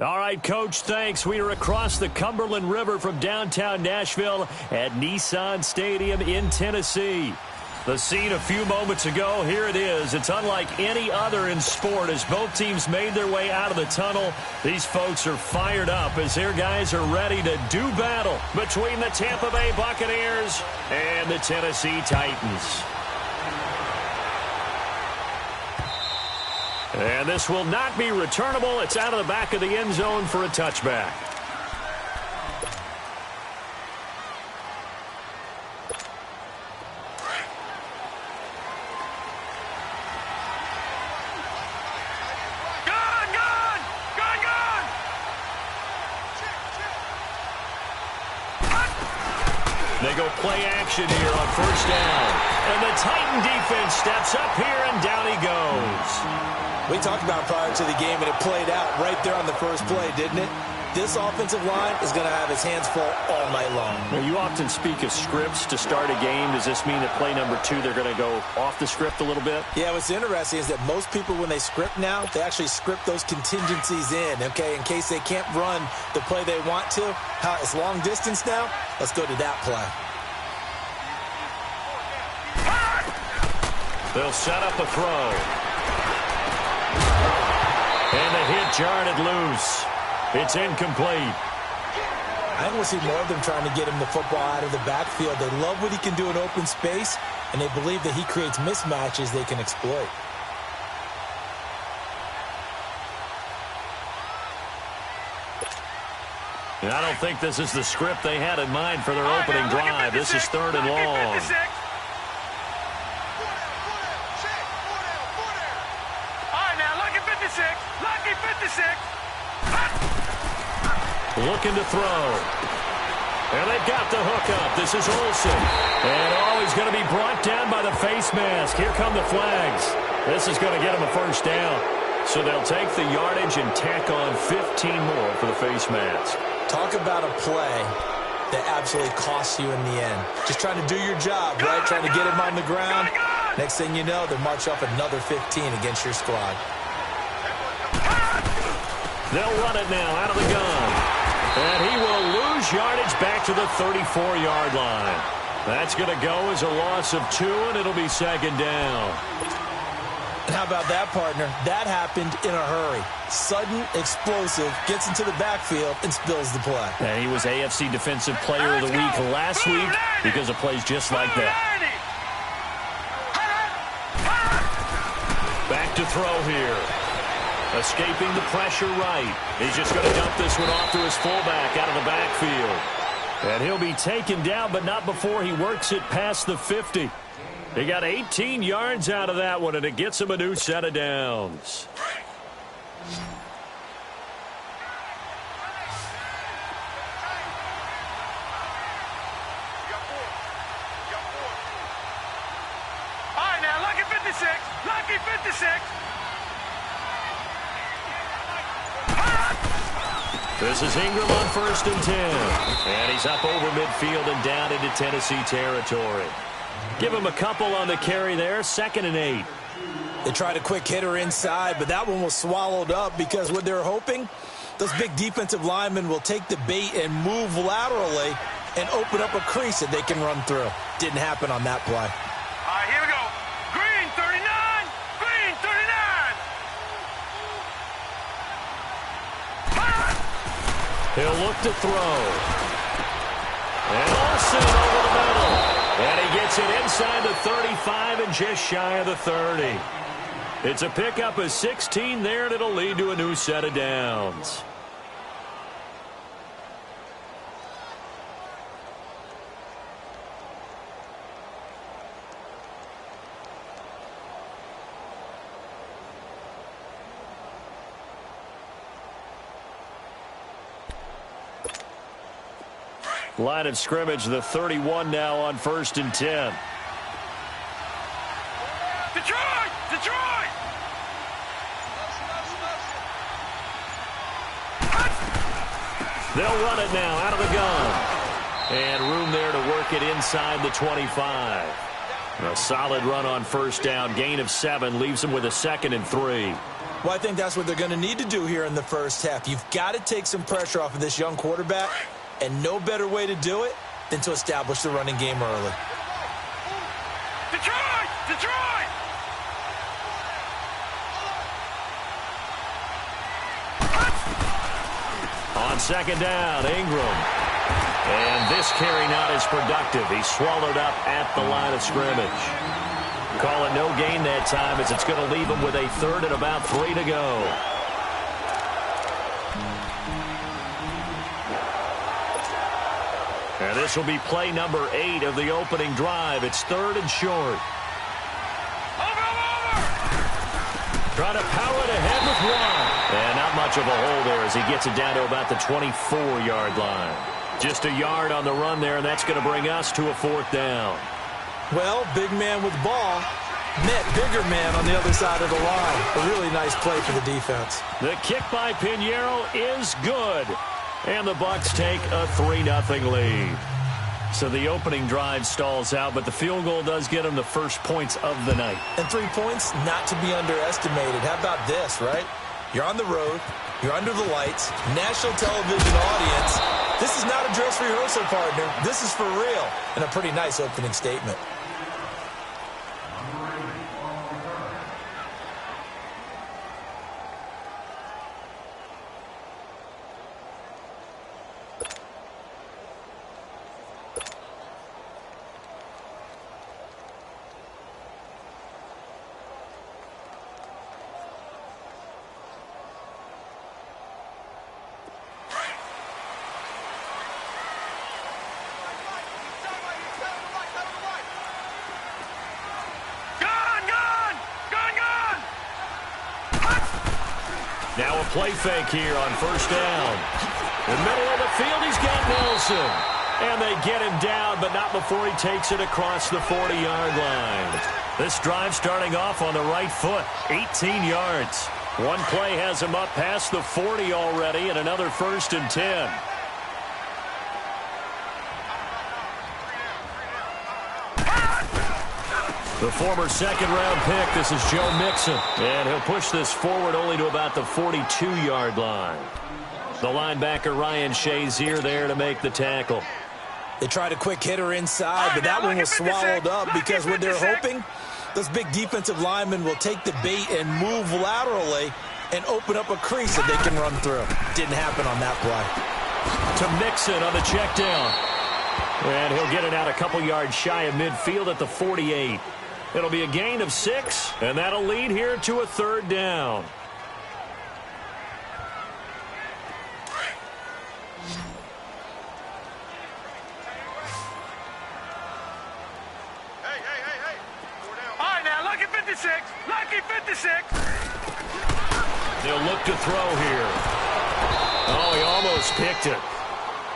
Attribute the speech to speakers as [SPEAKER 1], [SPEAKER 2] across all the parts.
[SPEAKER 1] All right, Coach, thanks. We are across the Cumberland River from downtown Nashville at Nissan Stadium in Tennessee. The scene a few moments ago, here it is. It's unlike any other in sport as both teams made their way out of the tunnel. These folks are fired up as their guys are ready to do battle between the Tampa Bay Buccaneers and the Tennessee Titans. And this will not be returnable. It's out of the back of the end zone for a touchback. They go play action here on first down. And the Titan defense steps up here, and down he goes.
[SPEAKER 2] We talked about prior to the game, and it played out right there on the first play, didn't it? This offensive line is going to have his hands full all night long.
[SPEAKER 1] Now, you often speak of scripts to start a game. Does this mean that play number 2, they're going to go off the script a little bit?
[SPEAKER 2] Yeah, what's interesting is that most people, when they script now, they actually script those contingencies in, okay, in case they can't run the play they want to. It's long distance now. Let's go to that play.
[SPEAKER 1] They'll set up a throw. And the hit jarred loose. It's incomplete.
[SPEAKER 2] I want to see more of them trying to get him the football out of the backfield. They love what he can do in open space, and they believe that he creates mismatches they can exploit.
[SPEAKER 1] And I don't think this is the script they had in mind for their opening drive. This is 3rd and long. Looking to throw. And they've got the hook up. This is Olsen. And he's going to be brought down by the face mask. Here come the flags. This is going to get him a first down. So they'll take the yardage and tack on 15 more for the face mask.
[SPEAKER 2] Talk about a play that absolutely costs you in the end. Just trying to do your job, right? Trying to get him on the ground. Next thing you know, they march off another 15 against your squad.
[SPEAKER 1] They'll run it now out of the gun. And he will lose yardage back to the 34-yard line. That's going to go as a loss of 2, and it'll be 2nd down.
[SPEAKER 2] And how about that, partner? That happened in a hurry. Sudden, explosive, gets into the backfield, and spills the play.
[SPEAKER 1] And he was AFC Defensive Player of the Week last week because of plays just like that. Back to throw here. Escaping the pressure right. He's just going to dump this one off to his fullback out of the backfield. And he'll be taken down, but not before he works it past the 50. He got 18 yards out of that one, and it gets him a new set of downs.
[SPEAKER 3] All right, now, lucky 56. Lucky 56.
[SPEAKER 1] This is Ingram on 1st and 10. And he's up over midfield and down into Tennessee territory. Give him a couple on the carry there. 2nd and 8.
[SPEAKER 2] They tried a quick hitter inside, but that one was swallowed up because what they're hoping, those big defensive linemen will take the bait and move laterally and open up a crease that they can run through. Didn't happen on that play.
[SPEAKER 3] All right, here we go. Green 39. Green 39.
[SPEAKER 1] He'll look to throw. And Olsen over the middle. And he gets it inside the 35 and just shy of the 30. It's a pickup of 16 there, and it'll lead to a new set of downs. Line of scrimmage, the 31 now on 1st and 10.
[SPEAKER 3] Detroit! Detroit!
[SPEAKER 1] They'll run it now out of the gun. And room there to work it inside the 25. A solid run on 1st down. Gain of 7 leaves them with a 2nd and 3.
[SPEAKER 2] Well, I think that's what they're going to need to do here in the first half. You've got to take some pressure off of this young quarterback, and no better way to do it than to establish the running game early.
[SPEAKER 3] Detroit! Detroit!
[SPEAKER 1] On second down, Ingram. And this carry not as productive. He's swallowed up at the line of scrimmage. Call it no gain that time as it's going to leave him with a third and about 3 to go. And this will be play number 8 of the opening drive. It's 3rd and short. Trying to power it ahead with 1. And not much of a hole there as he gets it down to about the 24-yard line. Just a yard on the run there, and that's going to bring us to a 4th down.
[SPEAKER 2] Well, big man with ball met bigger man on the other side of the line. A really nice play for the defense.
[SPEAKER 1] The kick by Pinheiro is good. And the Bucs take a 3-0 lead. So the opening drive stalls out, but the field goal does get them the first points of the night.
[SPEAKER 2] And 3 points, not to be underestimated. How about this, right? You're on the road. You're under the lights. National television audience. This is not a dress rehearsal, partner. This is for real. And a pretty nice opening statement.
[SPEAKER 1] Now a play fake here on first down. In the middle of the field, he's got Nelson. And they get him down, but not before he takes it across the 40-yard line. This drive starting off on the right foot, 18 yards. One play has him up past the 40 already, and another 1st and 10. The former second-round pick, this is Joe Mixon. And he'll push this forward only to about the 42-yard line. The linebacker, Ryan Shazier, there to make the tackle.
[SPEAKER 2] They tried a quick hitter inside, but that one was swallowed up because what they're hoping, those big defensive linemen will take the bait and move laterally and open up a crease that they can run through. Didn't happen on that play.
[SPEAKER 1] To Mixon on the check down. And he'll get it out a couple yards shy of midfield at the 48. It'll be a gain of 6, and that'll lead here to a 3rd down.
[SPEAKER 3] Hey. All right, now, lucky 56. Lucky 56.
[SPEAKER 1] They'll look to throw here. Oh, he almost picked it.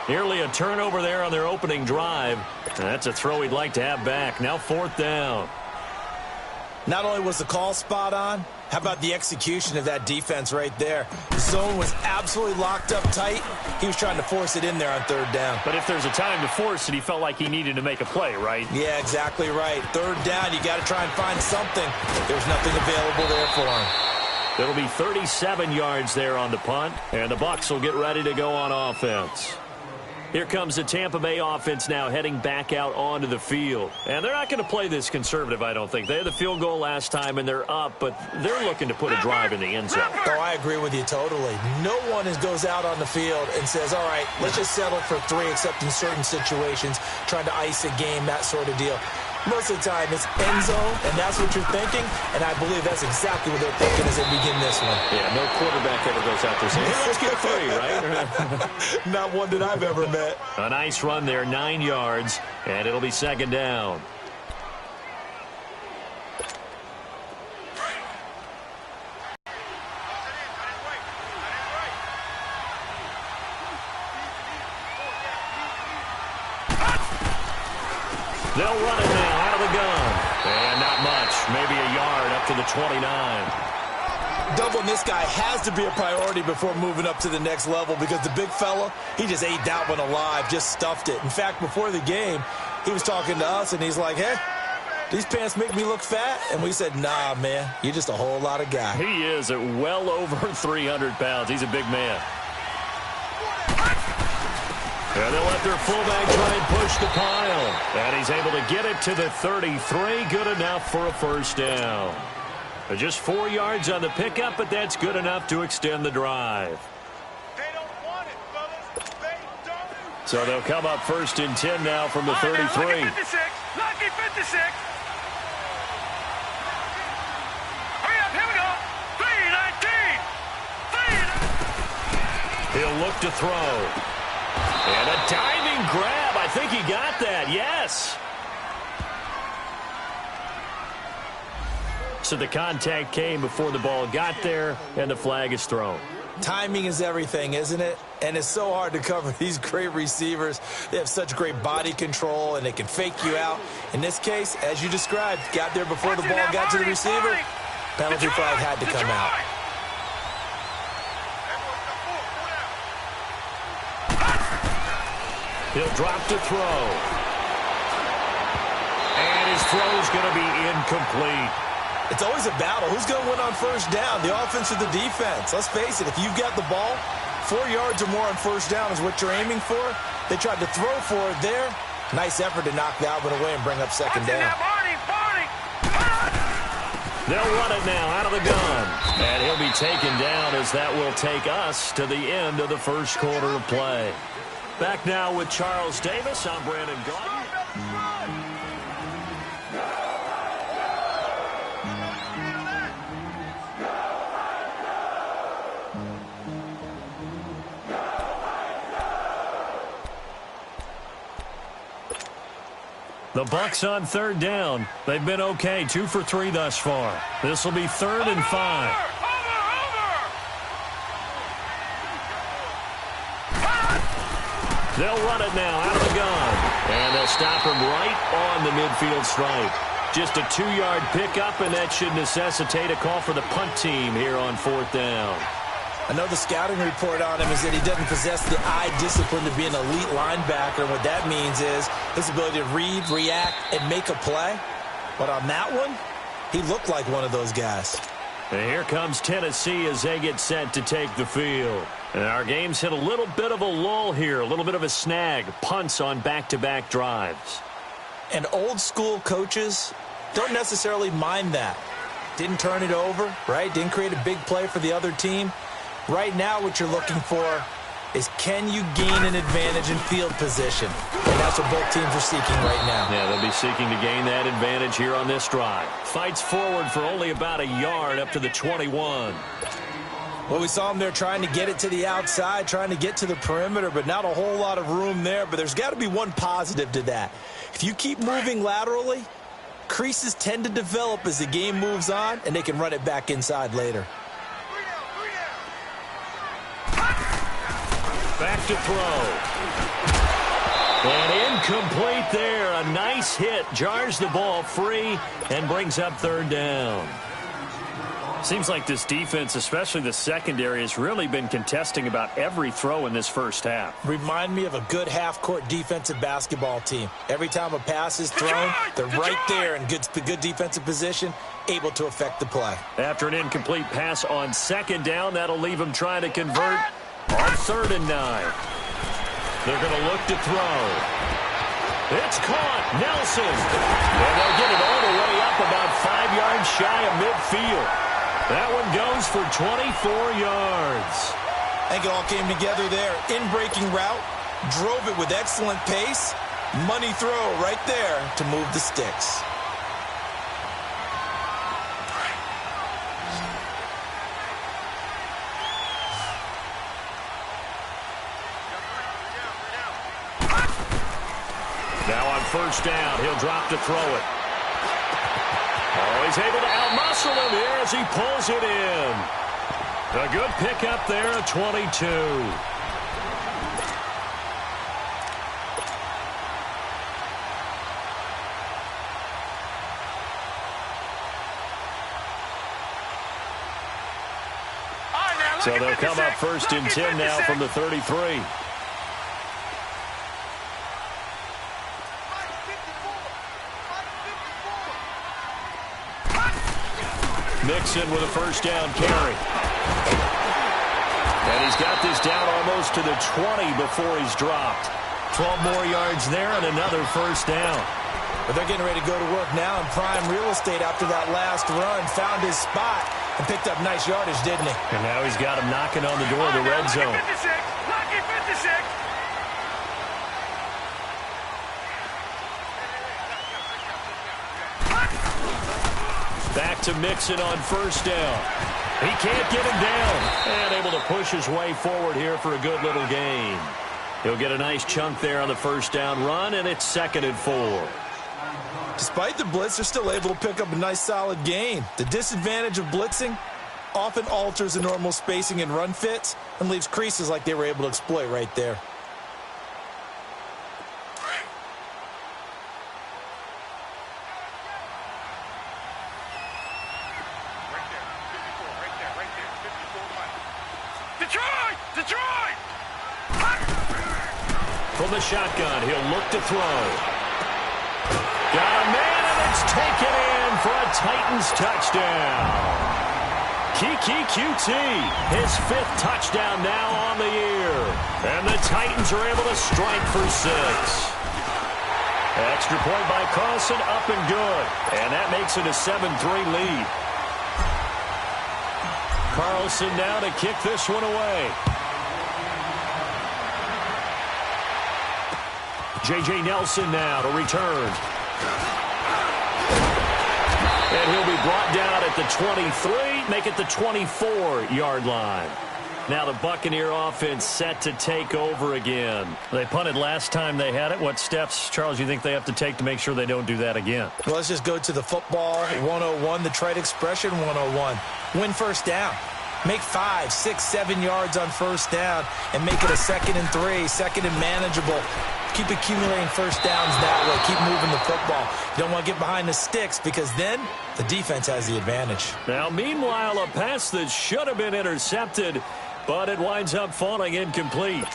[SPEAKER 1] Nearly a turnover there on their opening drive. That's a throw he'd like to have back. Now 4th down.
[SPEAKER 2] Not only was the call spot on, how about the execution of that defense right there? The zone was absolutely locked up tight. He was trying to force it in there on 3rd down.
[SPEAKER 1] But if there's a time to force it, he felt like he needed to make a play, right?
[SPEAKER 2] Yeah, exactly right. 3rd down, you got to try and find something. There's nothing available there for him.
[SPEAKER 1] It'll be 37 yards there on the punt, and the Bucs will get ready to go on offense. Here comes the Tampa Bay offense now heading back out onto the field. And they're not going to play this conservative, I don't think. They had the field goal last time, and they're up, but they're looking to put a drive in the end zone.
[SPEAKER 2] Oh, I agree with you totally. No one goes out on the field and says, all right, let's just settle for 3, except in certain situations, trying to ice a game, that sort of deal. Most of the time, it's end zone, and that's what you're thinking, and I believe that's exactly what they're thinking as they begin this one.
[SPEAKER 1] Yeah, no quarterback ever goes out there saying, hey, let's get 3, right?
[SPEAKER 2] Not one that I've ever met.
[SPEAKER 1] A nice run there, 9 yards, and it'll be 2nd down. They'll run it now out of the gun. And not much. Maybe a yard up to the 29.
[SPEAKER 2] Doubling this guy has to be a priority before moving up to the next level because the big fella, he just ate that one alive, just stuffed it. In fact, before the game, he was talking to us, and he's like, hey, these pants make me look fat. And we said, nah, man, you're just a whole lot of guy.
[SPEAKER 1] He is at well over 300 pounds. He's a big man. And they'll let their fullback try and push the pile. And he's able to get it to the 33. Good enough for a first down. Just 4 yards on the pickup, but that's good enough to extend the drive.
[SPEAKER 3] They don't want it, fellas. They don't.
[SPEAKER 1] So they'll come up 1st and 10 now from the 33.
[SPEAKER 3] Lucky 56. Lucky 56. Hurry up. Here we go. 3-19.
[SPEAKER 1] He'll look to throw. And a diving grab. I think he got that. Yes. So the contact came before the ball got there, and the flag is thrown.
[SPEAKER 2] Timing is everything, isn't it? And it's so hard to cover these great receivers. They have such great body control, and they can fake you out. In this case, as you described, got there before the ball got to the receiver. Penalty flag had to come out.
[SPEAKER 1] He'll drop to throw. And his throw's going to be incomplete.
[SPEAKER 2] It's always a battle. Who's going to win on first down, the offense or the defense? Let's face it, if you've got the ball, 4 yards or more on first down is what you're aiming for. They tried to throw for it there. Nice effort to knock that one away and bring up second down.
[SPEAKER 1] They'll run it now out of the gun. And he'll be taken down as that will take us to the end of the first quarter of play. Back now with Charles Davis. I'm Brandon Gaudin. The Bucs on third down. They've been okay, 2 for 3 thus far. This will be 3rd and 5. They'll run it now out of the gun. And they'll stop him right on the midfield stripe. Just a 2-yard pickup, and that should necessitate a call for the punt team here on 4th down.
[SPEAKER 2] I know the scouting report on him is that he doesn't possess the eye discipline to be an elite linebacker. And what that means is his ability to read, react, and make a play. But on that one, he looked like one of those guys.
[SPEAKER 1] And here comes Tennessee as they get set to take the field. And our game's hit a little bit of a lull here, a little bit of a snag. Punts on back-to-back drives.
[SPEAKER 2] And old school coaches don't necessarily mind that. Didn't turn it over, right? Didn't create a big play for the other team. Right now, what you're looking for is can you gain an advantage in field position? And that's what both teams are seeking right now.
[SPEAKER 1] Yeah, they'll be seeking to gain that advantage here on this drive. Fights forward for only about a yard up to the 21.
[SPEAKER 2] Well, we saw him there trying to get it to the outside, trying to get to the perimeter, but not a whole lot of room there. But there's got to be one positive to that. If you keep moving laterally, creases tend to develop as the game moves on, and they can run it back inside later.
[SPEAKER 1] Back to throw. And incomplete there. A nice hit. Jars the ball free and brings up 3rd down. Seems like this defense, especially the secondary, has really been contesting about every throw in this first half.
[SPEAKER 2] Remind me of a good half-court defensive basketball team. Every time a pass is thrown, they're right there in good defensive position, able to affect the play.
[SPEAKER 1] After an incomplete pass on 2nd down, that'll leave them trying to convert on 3rd and 9. They're going to look to throw. It's caught. Nelson. And they'll get it all the way up about 5 yards shy of midfield. That one goes for 24 yards.
[SPEAKER 2] I think it all came together there. In-breaking route. Drove it with excellent pace. Money throw right there to move the sticks.
[SPEAKER 1] Now on 1st down, he'll drop to throw it. Oh, he's able to outmuscle him here as he pulls it in. A good pickup there at 22. So they'll come up 1st and 10 now from the 33. Mixon with a first down carry. And he's got this down almost to the 20 before he's dropped. 12 more yards there and another first down.
[SPEAKER 2] But they're getting ready to go to work now in prime real estate after that last run. Found his spot and picked up nice yardage, didn't he?
[SPEAKER 1] And now he's got him knocking on the door of the red zone.
[SPEAKER 3] Lucky 56.
[SPEAKER 1] Back to Mixon on first down. He can't get him down. And able to push his way forward here for a good little gain. He'll get a nice chunk there on the first down run, and it's 2nd and 4.
[SPEAKER 2] Despite the blitz, they're still able to pick up a nice solid gain. The disadvantage of blitzing often alters the normal spacing and run fits and leaves creases like they were able to exploit right there.
[SPEAKER 3] Detroit!
[SPEAKER 1] From the shotgun, he'll look to throw. Got a man, and it's taken in for a Titans touchdown. Kiki QT, his 5th touchdown now on the year. And the Titans are able to strike for 6. Extra point by Carlson, up and good. And that makes it a 7-3 lead. Carlson now to kick this one away. J.J. Nelson now to return. And he'll be brought down at the 23, make it the 24-yard line. Now the Buccaneer offense set to take over again. They punted last time they had it. What steps, Charles, you think they have to take to make sure they don't do that again?
[SPEAKER 2] Well, let's just go to the football 101, the trite expression 101. Win first down. Make 5, 6, 7 yards on first down and make it a 2nd and 3, 2nd and manageable. Keep accumulating first downs that way. Keep moving the football. You don't want to get behind the sticks because then the defense has the advantage.
[SPEAKER 1] Now, meanwhile, a pass that should have been intercepted, but it winds up falling incomplete.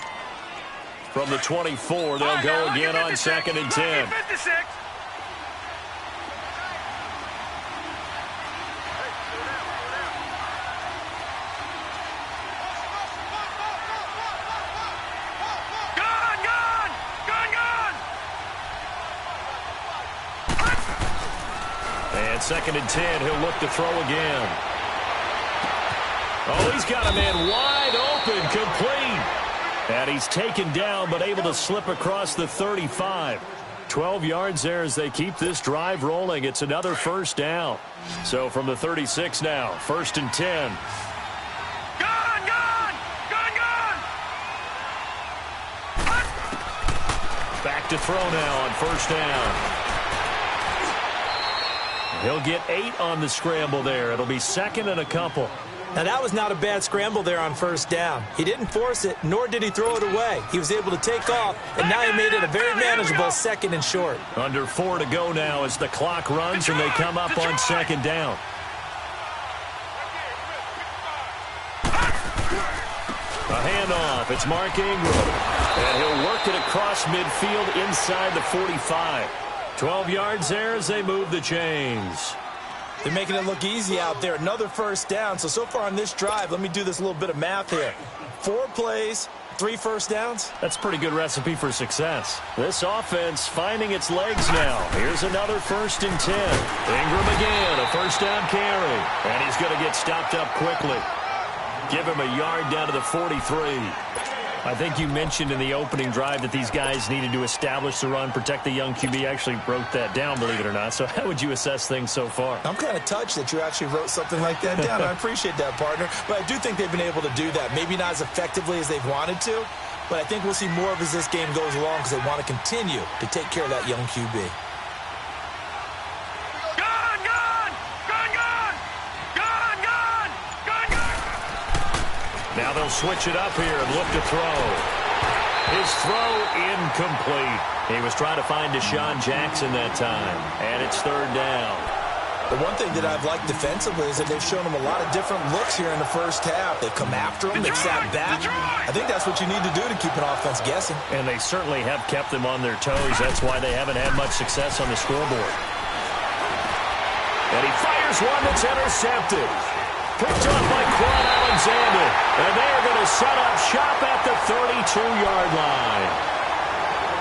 [SPEAKER 1] From the 24, they'll go again on 2nd and 10. And 2nd and 10, he'll look to throw again. Oh, he's got a man wide open, complete. And he's taken down, but able to slip across the 35. 12 yards there as they keep this drive rolling. It's another first down. So from the 36 now, 1st and 10. Back to throw now on first down. He'll get 8 on the scramble there. It'll be 2nd and a couple.
[SPEAKER 2] Now, that was not a bad scramble there on first down. He didn't force it, nor did he throw it away. He was able to take off, and now he made it a very manageable 2nd and short.
[SPEAKER 1] Under 4 to go now as the clock runs and they come up on 2nd down. A handoff. It's Mark Ingram. And he'll work it across midfield inside the 45. 12 yards there as they move the chains.
[SPEAKER 2] They're making it look easy out there. Another first down. So far on this drive, let me do this little bit of math here. 4 plays, 3 first downs.
[SPEAKER 1] That's a pretty good recipe for success. This offense finding its legs now. Here's another 1st and 10. Ingram again, a first down carry. And he's going to get stopped up quickly. Give him a yard down to the 43. I think you mentioned in the opening drive that these guys needed to establish the run, protect the young QB. Actually wrote that down, believe it or not. So how would you assess things so far?
[SPEAKER 2] I'm kind of touched that you actually wrote something like that down. I appreciate that, partner. But I do think they've been able to do that. Maybe not as effectively as they've wanted to, but I think we'll see more of as this game goes along because they want to continue to take care of that young QB.
[SPEAKER 1] Now they'll switch it up here and look to throw. His throw incomplete. He was trying to find Deshaun Jackson that time. And it's 3rd down.
[SPEAKER 2] The one thing that I've liked defensively is that they've shown him a lot of different looks here in the first half. They've come after him. They've sat back. I think that's what you need to do to keep an offense guessing.
[SPEAKER 1] And they certainly have kept them on their toes. That's why they haven't had much success on the scoreboard. And he fires one that's intercepted. Picked up by Quan Alexander. And they are going to set up shop at the 32-yard line.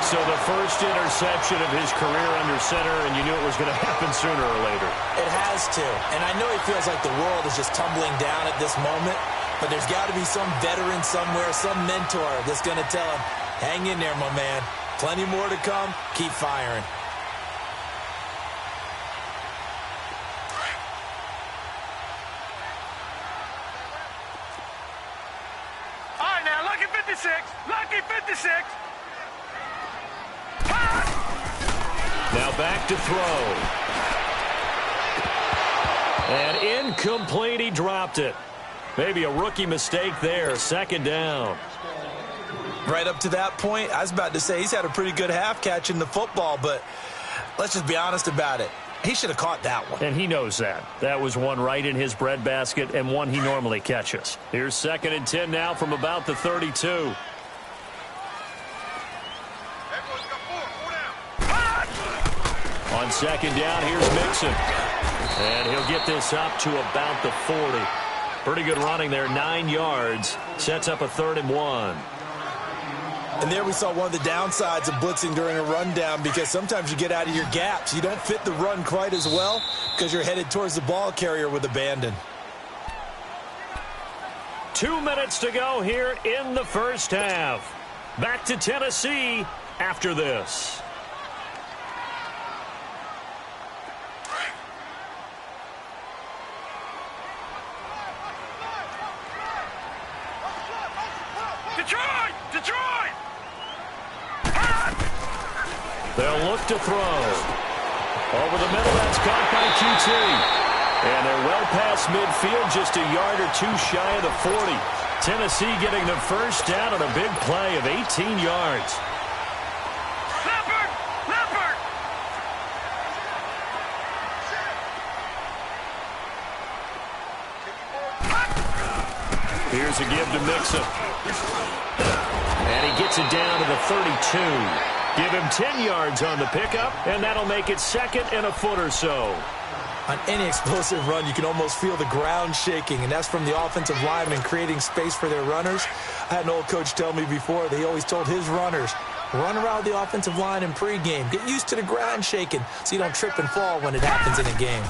[SPEAKER 1] So the first interception of his career under center, and you knew it was going to happen sooner or later.
[SPEAKER 2] It has to. And I know he feels like the world is just tumbling down at this moment, but there's got to be some veteran somewhere, some mentor that's going to tell him, hang in there, my man. Plenty more to come. Keep firing.
[SPEAKER 3] All right, now, lucky 56. Lucky 56.
[SPEAKER 1] Now back to throw. And incomplete, he dropped it. Maybe a rookie mistake there, second down.
[SPEAKER 2] Right up to that point, I was about to say he's had a pretty good half catching the football, but let's just be honest about it. He should have caught that one.
[SPEAKER 1] And he knows that. That was one right in his breadbasket and one he normally catches. Here's 2nd and 10 now from about the 32. On 2nd down, here's Mixon. And he'll get this up to about the 40. Pretty good running there, 9 yards. Sets up a 3rd and 1.
[SPEAKER 2] And there we saw one of the downsides of blitzing during a rundown, because sometimes you get out of your gaps. You don't fit the run quite as well because you're headed towards the ball carrier with abandon.
[SPEAKER 1] 2 minutes to go here in the first half. Back to Tennessee after this.
[SPEAKER 3] Detroit! Detroit!
[SPEAKER 1] They'll look to throw. Over the middle, that's caught by QT. And they're well past midfield, just a yard or two shy of the 40. Tennessee getting the first down on a big play of 18 yards.
[SPEAKER 3] Leopard! Leopard!
[SPEAKER 1] Here's a give to Mixon. And he gets it down to the 32. Give him 10 yards on the pickup, and that'll make it 2nd and a foot or so.
[SPEAKER 2] On any explosive run, you can almost feel the ground shaking, and that's from the offensive linemen creating space for their runners. I had an old coach tell me before, they always told his runners, run around the offensive line in pregame. Get used to the ground shaking so you don't trip and fall when it happens in a game.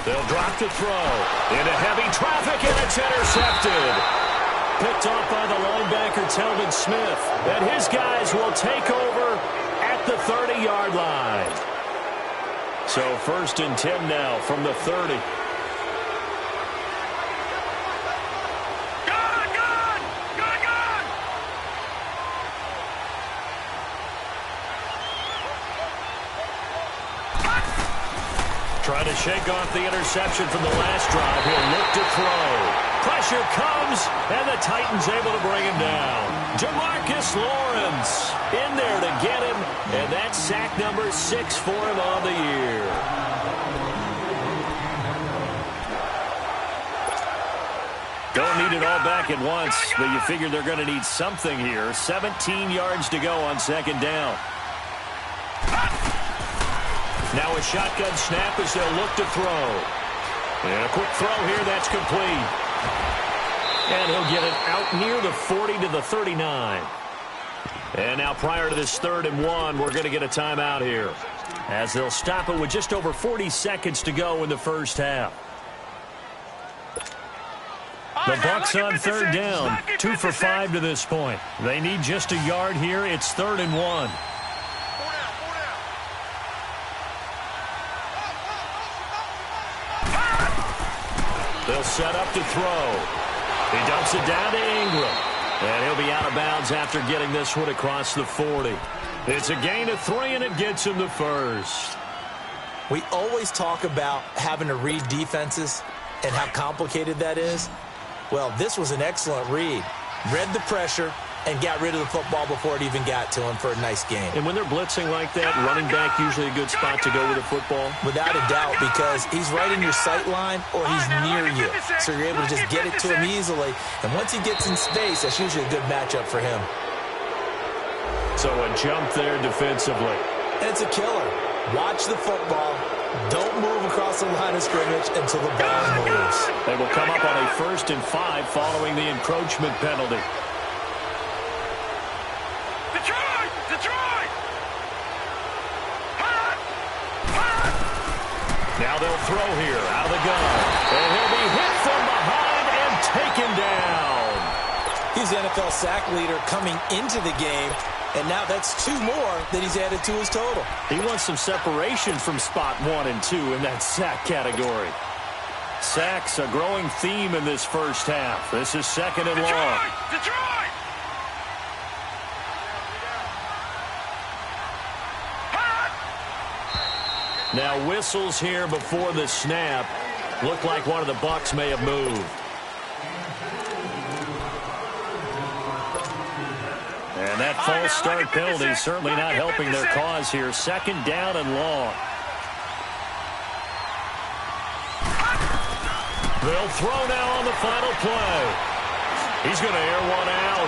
[SPEAKER 1] They'll drop to throw. Into heavy traffic, and it's intercepted. Picked off by the linebacker, Telvin Smith. And his guys will take over at the 30-yard line. So 1st and 10 now from the 30. Trying to shake off the interception from the last drive. He'll look to throw. Pressure comes, and the Titans able to bring him down. Jamarcus Lawrence in there to get him, and that's sack number 6 for him on the year. Don't need it all back at once, but you figure they're going to need something here. 17 yards to go on 2nd down. Now a shotgun snap as they'll look to throw. And a quick throw here, that's complete. And he'll get it out near the 40 to the 39. And now prior to this 3rd and 1, we're going to get a timeout here, as they'll stop it with just over 40 seconds to go in the first half. The Bucs on 3rd down, 2 for 5 to this point. They need just a yard here. It's 3rd and 1. They'll set up to throw. He dumps it down to Ingram. And he'll be out of bounds after getting this one across the 40. It's a gain of 3, and it gets him the first.
[SPEAKER 2] We always talk about having to read defenses and how complicated that is. Well, this was an excellent read. Read the pressure and got rid of the football before it even got to him for a nice game.
[SPEAKER 1] And when they're blitzing like that, running back usually a good spot to go with the football?
[SPEAKER 2] Without a doubt, because he's right in your sight line or he's near you. So you're able to just get it to him easily. And once he gets in space, that's usually a good matchup for him.
[SPEAKER 1] So a jump there defensively.
[SPEAKER 2] And it's a killer. Watch the football. Don't move across the line of scrimmage until the ball moves.
[SPEAKER 1] They will come up on a 1st and 5 following the encroachment penalty.
[SPEAKER 3] Detroit! Detroit! Hot! Hot!
[SPEAKER 1] Now they'll throw here out of the gun. And he'll be hit from behind and taken down.
[SPEAKER 2] He's the NFL sack leader coming into the game, and now that's 2 more that he's added to his total.
[SPEAKER 1] He wants some separation from spot 1 and 2 in that sack category. Sacks a growing theme in this first half. This is 2nd and long.
[SPEAKER 3] Detroit! Hot!
[SPEAKER 1] Now whistles here before the snap. Looked like one of the Bucs may have moved. And that false start penalty is certainly not helping their cause here. 2nd down and long. They'll throw now on the final play. He's going to air one out.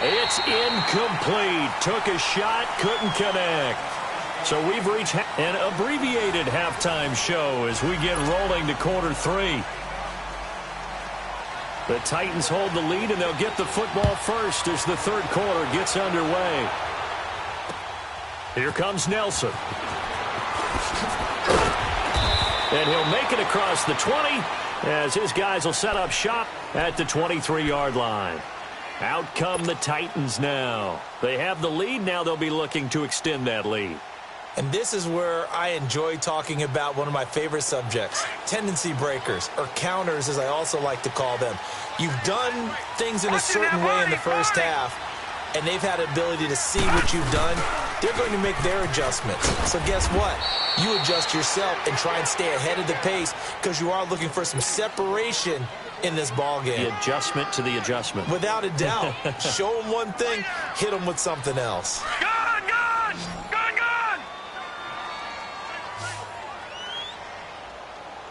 [SPEAKER 1] It's incomplete. Took a shot, couldn't connect. So we've reached an abbreviated halftime show as we get rolling to quarter 3. The Titans hold the lead, and they'll get the football first as the 3rd quarter gets underway. Here comes Nelson. And he'll make it across the 20 as his guys will set up shop at the 23-yard line. Out come the Titans now. They have the lead. Now they'll be looking to extend that lead.
[SPEAKER 2] And this is where I enjoy talking about one of my favorite subjects, tendency breakers, or counters as I also like to call them. You've done things in a certain way in the first half, and they've had the ability to see what you've done. They're going to make their adjustments. So guess what? You adjust yourself and try and stay ahead of the pace because you are looking for some separation in this ball game.
[SPEAKER 1] The adjustment to the adjustment.
[SPEAKER 2] Without a doubt. Show them one thing, hit them with something else.
[SPEAKER 3] Gun! Gun! Gun! Gun!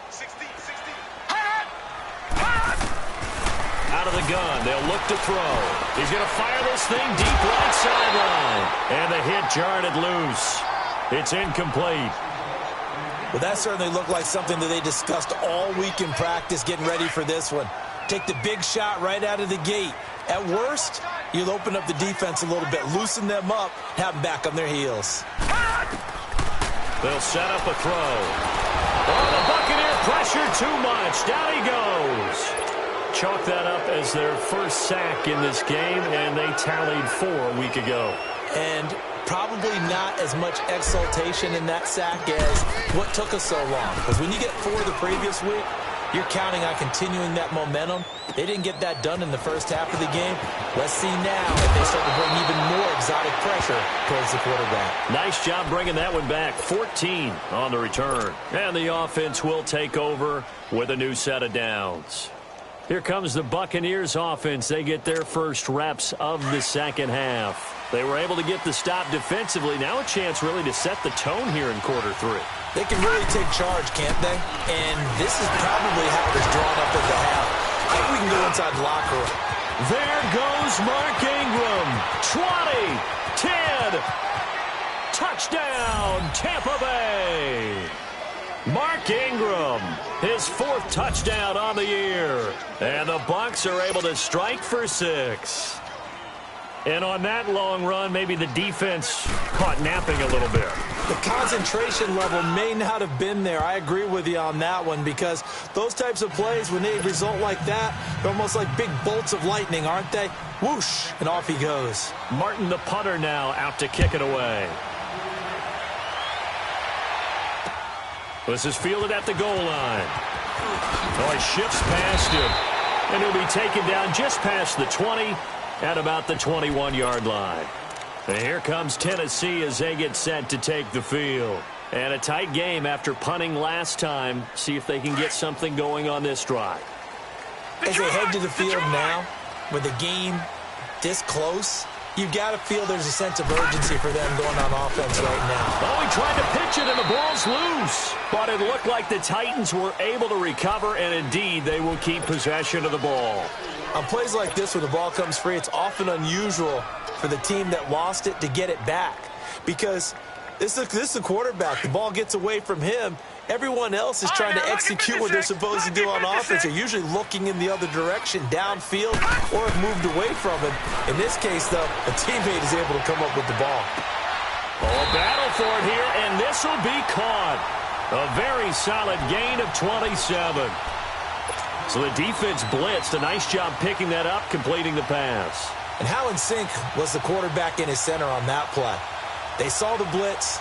[SPEAKER 3] 60. Hot! Hot!
[SPEAKER 1] Out of the gun, they'll look to throw. He's going to fire this thing deep right sideline. And the hit jarred it loose. It's incomplete.
[SPEAKER 2] Well, that certainly looked like something that they discussed all week in practice getting ready for this one. Take the big shot right out of the gate. At worst, you'll open up the defense a little bit, loosen them up, have them back on their heels.
[SPEAKER 1] They'll set up a throw. Oh, the Buccaneer pressure too much. Down he goes. Chalk that up as their first sack in this game, and they tallied 4 a week ago.
[SPEAKER 2] And probably not as much exultation in that sack as what took us so long. Because when you get 4 the previous week, you're counting on continuing that momentum. They didn't get that done in the first half of the game. Let's see now if they start to bring even more exotic pressure towards the quarterback.
[SPEAKER 1] Nice job bringing that one back. 14 on the return. And the offense will take over with a new set of downs. Here comes the Buccaneers offense. They get their first reps of the second half. They were able to get the stop defensively. Now a chance really to set the tone here in quarter 3.
[SPEAKER 2] They can really take charge, can't they? And this is probably how it is drawn up at the half. I think we can go inside the locker room.
[SPEAKER 1] There goes Mark Ingram. 20, 10. Touchdown, Tampa Bay. Mark Ingram, his 4th touchdown on the year. And the Bucs are able to strike for 6. And on that long run, maybe the defense caught napping a little bit.
[SPEAKER 2] The concentration level may not have been there. I agree with you on that one because those types of plays, when they result like that, they're almost like big bolts of lightning, aren't they? Whoosh, and off he goes.
[SPEAKER 1] Martin, the punter, now out to kick it away. This is fielded at the goal line. Oh, he shifts past him. And he'll be taken down just past the 20 at about the 21-yard line. And here comes Tennessee as they get set to take the field. And a tight game after punting last time. See if they can get something going on this drive.
[SPEAKER 2] As they head to the field now, with the game this close, you've got to feel there's a sense of urgency for them going on offense right now.
[SPEAKER 1] Oh, he tried to pitch it, and the ball's loose. But it looked like the Titans were able to recover, and indeed, they will keep possession of the ball.
[SPEAKER 2] On plays like this where the ball comes free, it's often unusual for the team that lost it to get it back. Because This is the quarterback. The ball gets away from him. Everyone else is trying to execute what they're supposed to do on offense. They're usually looking in the other direction, downfield, or have moved away from him. In this case, though, a teammate is able to come up with the ball.
[SPEAKER 1] Oh, a battle for it here, and this will be caught. A very solid gain of 27. So the defense blitzed. A nice job picking that up, completing the pass.
[SPEAKER 2] And how in sync was the quarterback and his center on that play? They saw the blitz,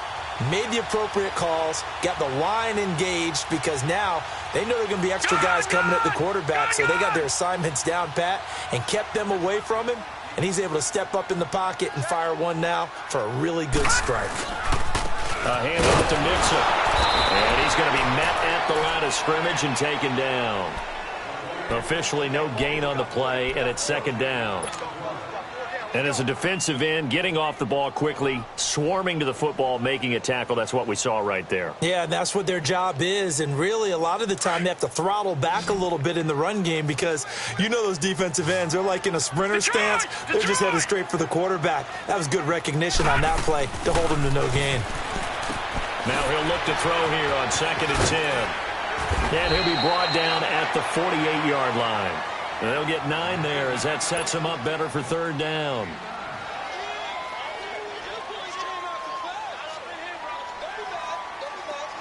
[SPEAKER 2] made the appropriate calls, got the line engaged because now they know there are going to be extra guys coming at the quarterback, so they got their assignments down pat and kept them away from him, and he's able to step up in the pocket and fire one now for a really good strike.
[SPEAKER 1] A handoff to Mixon, and he's going to be met at the line of scrimmage and taken down. Officially no gain on the play, and it's second down. And as a defensive end, getting off the ball quickly, swarming to the football, making a tackle, that's what we saw right there.
[SPEAKER 2] Yeah, and that's what their job is. And really, a lot of the time, they have to throttle back a little bit in the run game because you know those defensive ends, they're like in a sprinter stance. They're just headed straight for the quarterback. That was good recognition on that play to hold him to no gain.
[SPEAKER 1] Now he'll look to throw here on 2nd and 10. And he'll be brought down at the 48-yard line. And they'll get 9 there as that sets him up better for 3rd down.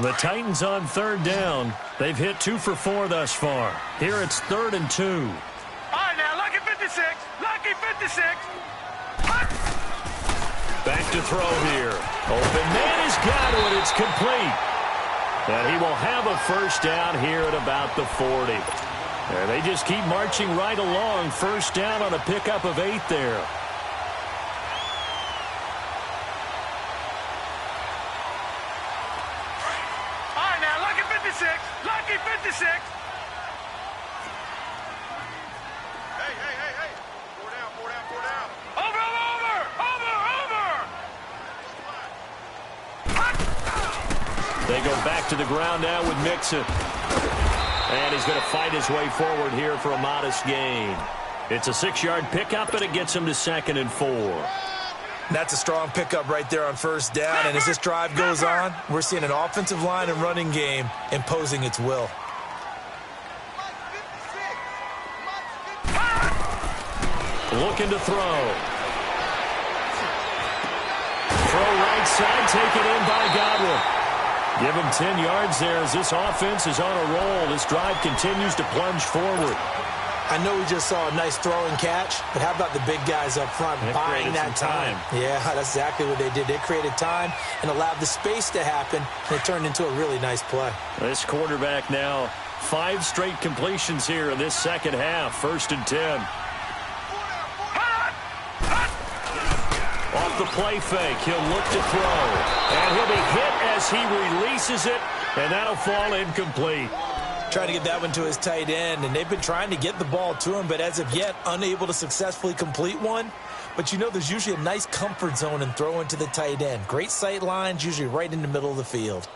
[SPEAKER 1] The Titans on 3rd down. They've hit 2 for 4 thus far. Here it's 3rd and 2.
[SPEAKER 3] All right, now, lucky 56. Lucky 56.
[SPEAKER 1] Back to throw here. Open man has got it. It's complete. And he will have a 1st down here at about the 40. And they just keep marching right along. 1st down on a pickup of 8 there.
[SPEAKER 3] All right, now, lucky 56. Lucky 56. Hey. 4 down. Over.
[SPEAKER 1] They go back to the ground now with Mixon. And he's going to fight his way forward here for a modest gain. It's a 6-yard pickup, and it gets him to 2nd and 4.
[SPEAKER 2] That's a strong pickup right there on 1st down. And as this drive goes on, we're seeing an offensive line and running game imposing its will.
[SPEAKER 1] Looking to throw. Throw right side, taken in by Godwin. Give him 10 yards there as this offense is on a roll. This drive continues to plunge forward.
[SPEAKER 2] I know we just saw a nice throw and catch, but how about the big guys up front buying that time? Yeah, that's exactly what they did. They created time and allowed the space to happen, and it turned into a really nice play.
[SPEAKER 1] This quarterback now 5 straight completions here in this second half. 1st and 10. Off the play fake, he'll look to throw. And he'll be hit as he releases it, and that'll fall incomplete.
[SPEAKER 2] Trying to get that one to his tight end, and they've been trying to get the ball to him, but as of yet, unable to successfully complete one. But you know there's usually a nice comfort zone in throwing to the tight end. Great sight lines, usually right in the middle of the field.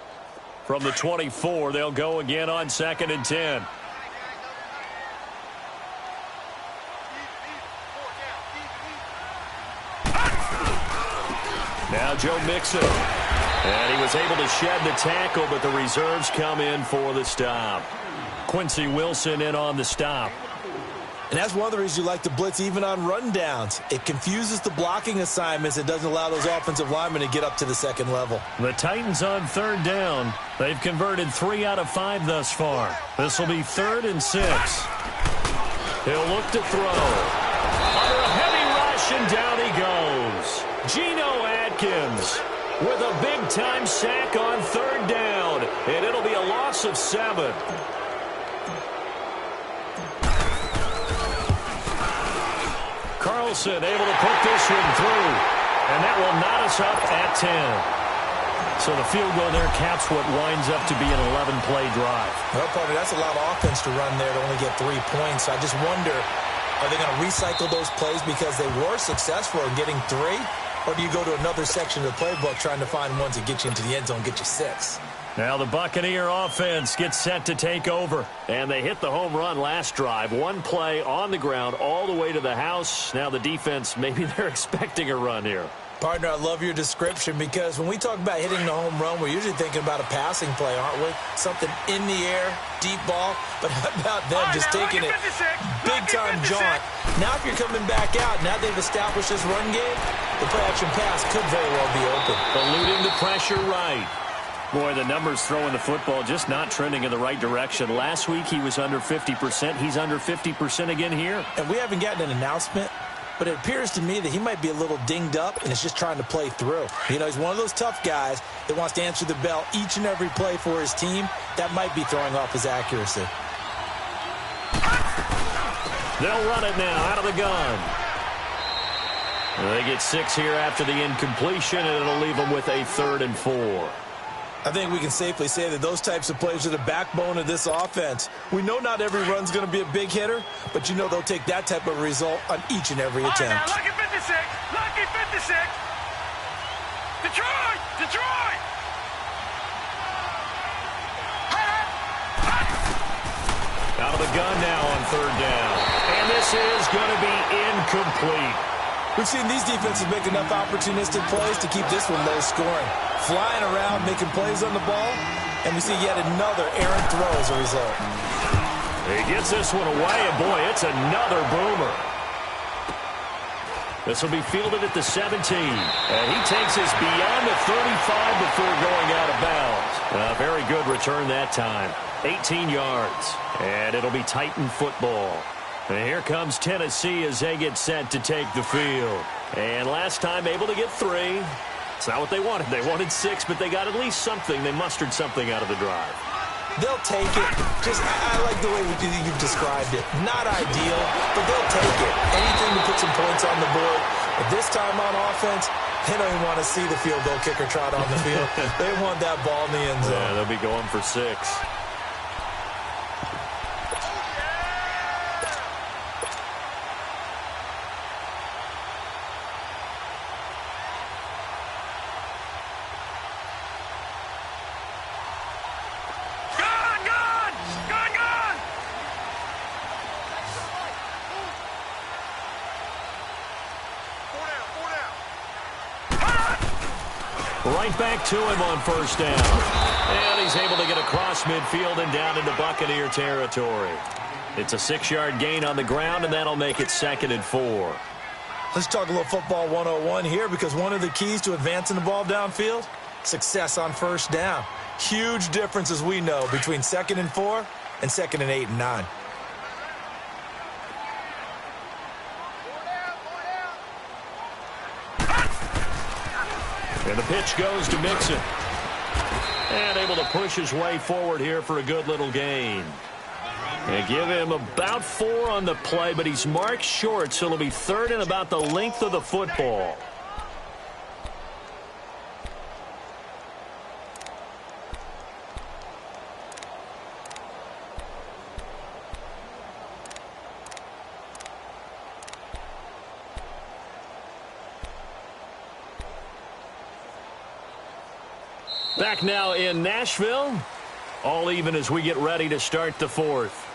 [SPEAKER 1] From the 24, they'll go again on 2nd and 10. Now Joe Mixon. And he was able to shed the tackle, but the reserves come in for the stop. Quincy Wilson in on the stop.
[SPEAKER 2] And that's one of the reasons you like to blitz even on rundowns. It confuses the blocking assignments. It doesn't allow those offensive linemen to get up to the 2nd level.
[SPEAKER 1] The Titans on 3rd down. They've converted 3 out of 5 thus far. This will be 3rd and 6. He'll look to throw. Under a heavy rush, and down he goes. Geno Atkins with a big-time sack on 3rd down, and it'll be a loss of 7. Carlson able to put this one through, and that will knot us up at 10. So the field goal there caps what winds up to be an 11-play drive.
[SPEAKER 2] Well, partner, that's a lot of offense to run there to only get 3 points. I just wonder, are they going to recycle those plays because they were successful in getting 3? Or do you go to another section of the playbook trying to find ones that get you into the end zone, get you 6?
[SPEAKER 1] Now the Buccaneer offense gets set to take over. And they hit the home run last drive. 1 play on the ground all the way to the house. Now the defense, maybe they're expecting a run here.
[SPEAKER 2] Partner, I love your description because when we talk about hitting the home run, we're usually thinking about a passing play, aren't we? Something in the air, deep ball. But how about them just taking it big-time jaunt? Now if you're coming back out, now they've established this run game, the play-action pass could very well be open.
[SPEAKER 1] Eluding the pressure right. Boy, the numbers throwing the football just not trending in the right direction. Last week he was under 50%. He's under 50% again here.
[SPEAKER 2] And we haven't gotten an announcement, but it appears to me that he might be a little dinged up and is just trying to play through. You know, he's one of those tough guys that wants to answer the bell each and every play for his team. That might be throwing off his accuracy.
[SPEAKER 1] They'll run it now out of the gun. They get 6 here after the incompletion, and it'll leave them with a 3rd and 4.
[SPEAKER 2] I think we can safely say that those types of plays are the backbone of this offense. We know not every run's going to be a big hitter, but you know they'll take that type of result on each and every attempt.
[SPEAKER 3] Now, lucky 56, lucky 56. Detroit, Detroit.
[SPEAKER 1] Out of the gun now on 3rd down. And this is going to be incomplete.
[SPEAKER 2] We've seen these defenses make enough opportunistic plays to keep this one low scoring. Flying around, making plays on the ball, and we see yet another errant throw as a result.
[SPEAKER 1] He gets this one away, and boy, it's another boomer. This will be fielded at the 17, and he takes us beyond the 35 before going out of bounds. A very good return that time. 18 yards, and it'll be Titan football. And here comes Tennessee as they get set to take the field. And last time able to get 3. It's not what they wanted. They wanted 6, but they got at least something. They mustered something out of the drive.
[SPEAKER 2] They'll take it. I like the way you've described it. Not ideal, but they'll take it. Anything to put some points on the board. But this time on offense, they don't even want to see the field goal kicker trot on the field. They want that ball in the end zone.
[SPEAKER 1] Yeah, they'll be going for 6. Right back to him on 1st down. And he's able to get across midfield and down into Buccaneer territory. It's a 6-yard gain on the ground, and that'll make it 2nd and 4.
[SPEAKER 2] Let's talk a little football 101 here, because one of the keys to advancing the ball downfield, success on 1st down. Huge difference, as we know, between 2nd and 4 and 2nd and 8 and 9.
[SPEAKER 1] And the pitch goes to Mixon. And able to push his way forward here for a good little gain. They give him about 4 on the play, but he's marked short, so it'll be 3rd and about the length of the football. Back now in Nashville. All even as we get ready to start the 4th.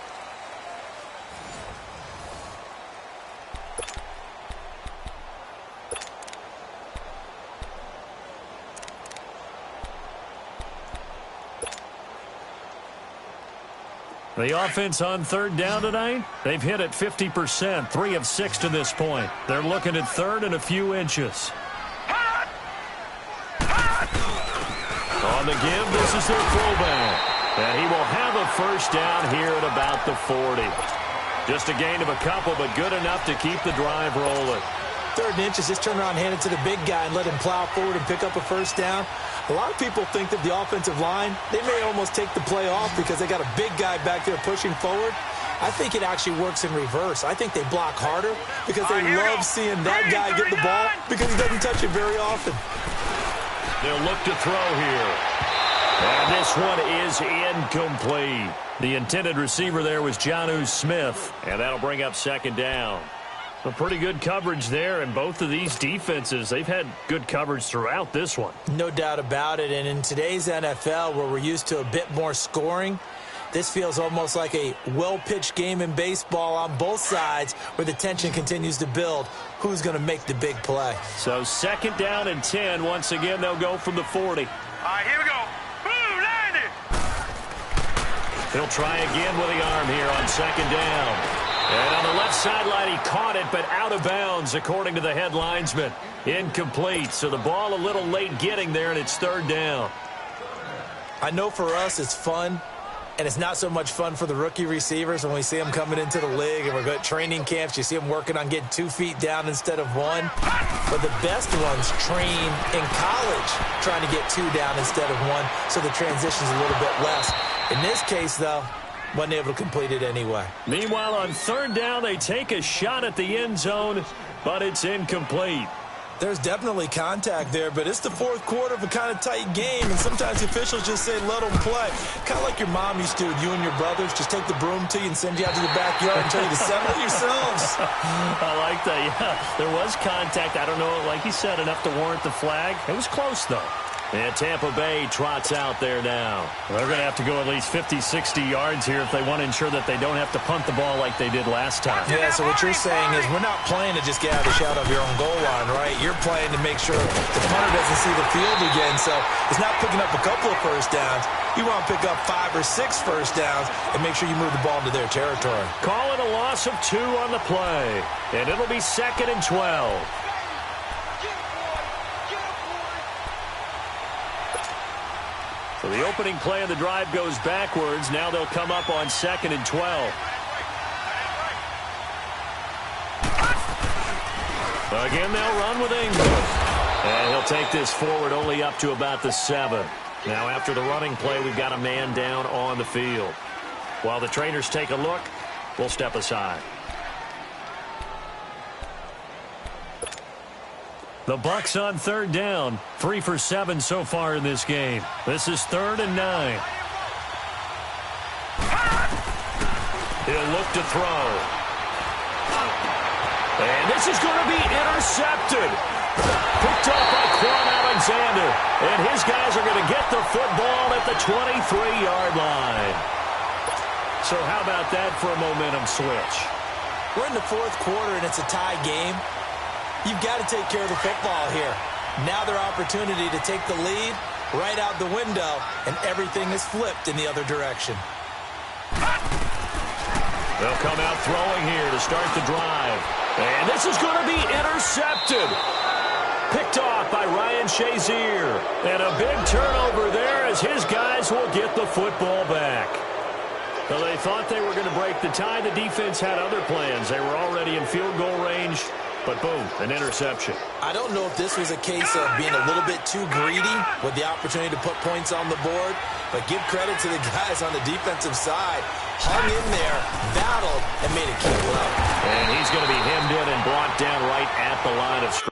[SPEAKER 1] The offense on 3rd down tonight, they've hit at 50%, 3 of 6 to this point. They're looking at 3rd and a few inches. On the give, this is their throwback. And he will have a 1st down here at about the 40. Just a gain of a couple, but good enough to keep the drive rolling.
[SPEAKER 2] 3rd and inches, just turn around and hand it to the big guy and let him plow forward and pick up a 1st down. A lot of people think that the offensive line, they may almost take the play off because they got a big guy back there pushing forward. I think it actually works in reverse. I think they block harder because they love seeing that guy get the ball because he doesn't touch it very often.
[SPEAKER 1] They'll look to throw here. And this one is incomplete. The intended receiver there was Jonnu Smith, and that'll bring up 2nd down. A pretty good coverage there, and both of these defenses, they've had good coverage throughout this one.
[SPEAKER 2] No doubt about it, and in today's NFL, where we're used to a bit more scoring, This feels almost like a well-pitched game in baseball on both sides where the tension continues to build. Who's going to make the big play?
[SPEAKER 1] So 2nd down and 10. Once again, they'll go from the 40.
[SPEAKER 3] All right, here we go. Boom, landed.
[SPEAKER 1] He'll try again with the arm here on 2nd down. And on the left sideline, he caught it, but out of bounds, according to the head linesman. Incomplete, so the ball a little late getting there, and it's 3rd down.
[SPEAKER 2] I know for us it's fun, and it's not so much fun for the rookie receivers when we see them coming into the league and we're going to training camps. You see them working on getting 2 feet down instead of 1. But the best ones train in college trying to get 2 down instead of 1, so the transition's a little bit less. In this case, though, wasn't able to complete it anyway.
[SPEAKER 1] Meanwhile, on 3rd down, they take a shot at the end zone, but it's incomplete.
[SPEAKER 2] There's definitely contact there, but it's the 4th quarter of a kind of tight game, and sometimes the officials just say, let them play. Kind of like your mom used to with you and your brothers. Just take the broom to you and send you out to the backyard and tell you to settle it yourselves.
[SPEAKER 1] I like that, yeah. There was contact. I don't know, like you said, enough to warrant the flag. It was close, though. And Tampa Bay trots out there now. They're going to have to go at least 50, 60 yards here if they want to ensure that they don't have to punt the ball like they did last time.
[SPEAKER 2] Yeah, so what you're saying is we're not playing to just get out of the shot of your own goal line, right? You're playing to make sure the punter doesn't see the field again. So it's not picking up a couple of first downs. You want to pick up 5 or 6 first downs and make sure you move the ball into their territory.
[SPEAKER 1] Call it a loss of 2 on the play. And it'll be 2nd and 12. So the opening play of the drive goes backwards. Now they'll come up on 2nd and 12. Again, they'll run with Ingram. And he'll take this forward only up to about the 7. Now after the running play, we've got a man down on the field. While the trainers take a look, we'll step aside. The Bucs on 3rd down. 3 for 7 so far in this game. This is 3rd and 9. He'll look to throw. And this is going to be intercepted. Picked off by Quan Alexander. And his guys are going to get the football at the 23-yard line. So how about that for a momentum switch?
[SPEAKER 2] We're in the 4th quarter, and it's a tie game. You've got to take care of the football here. Now their opportunity to take the lead right out the window, and everything is flipped in the other direction.
[SPEAKER 1] They'll come out throwing here to start the drive. And this is going to be intercepted. Picked off by Ryan Shazier. And a big turnover there as his guys will get the football back. Well, they thought they were going to break the tie. The defense had other plans. They were already in field goal range. But boom, an interception.
[SPEAKER 2] I don't know if this was a case of being a little bit too greedy with the opportunity to put points on the board, but give credit to the guys on the defensive side. Hung in there, battled, and made a key play.
[SPEAKER 1] And he's going to be hemmed in and brought down right at the line of scrimmage.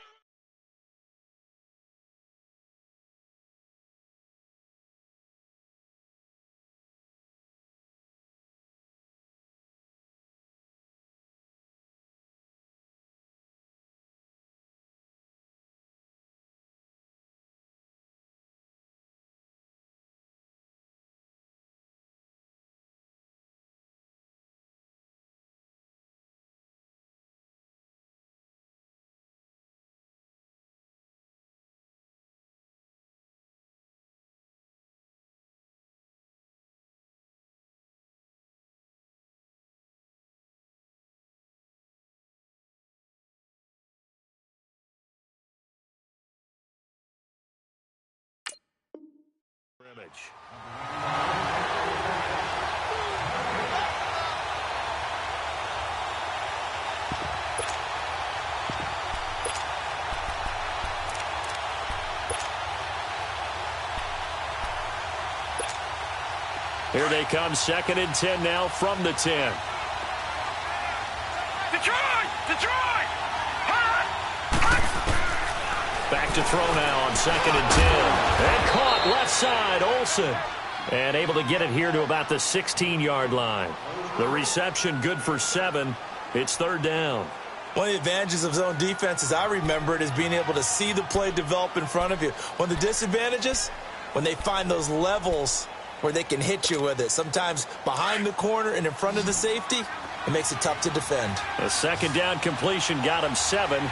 [SPEAKER 1] Here they come, 2nd and 10 now from the 10.
[SPEAKER 3] Detroit! Detroit!
[SPEAKER 1] Back to throw now on 2nd and 10. And caught left side, Olsen. And able to get it here to about the 16-yard line. The reception good for 7. It's 3rd down.
[SPEAKER 2] One of the advantages of zone defense, as I remember it, is being able to see the play develop in front of you. One of the disadvantages, when they find those levels where they can hit you with it. Sometimes behind the corner and in front of the safety, it makes it tough to defend.
[SPEAKER 1] A second down completion got him 7.